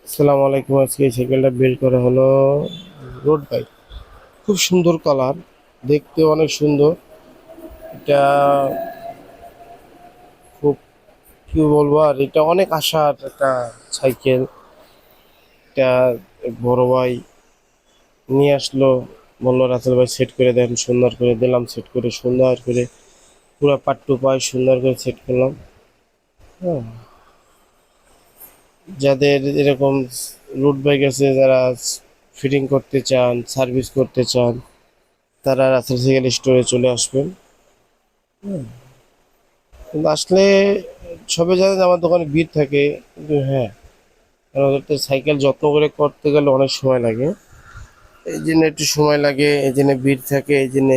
আসসালামু আলাইকুম। আজকে এই সাইকেলটা বিল্ড করা হলো রোড বাইক। খুব সুন্দর কালার, দেখতে অনেক সুন্দর। এটা খুব কি বলবো, আর এটা অনেক আশার একটা সাইকেল। এটা এক বড় ভাই নিয়ে আসলো, বললো রাসেল ভাই সেট করে দেন। সুন্দর করে দিলাম, সেট করে সুন্দর করে পুরো পাট টু পায় সুন্দর করে সেট করলাম। হ্যাঁ, যাদের এরকম রোড বাইক আছে, যারা ফিটিং করতে চান, সার্ভিস করতে চান, তারা রাসেল সাইকেল স্টোরে চলে আসবেন। কিন্তু আসলে সবাই জানে যে আমার দোকানে ভিড় থাকে, কিন্তু হ্যাঁ, কারণ ওদের সাইকেল যত্ন করে করতে গেলে অনেক সময় লাগে। এই জন্য একটু সময় লাগে, এই জন্য ভিড় থাকে, এই জন্য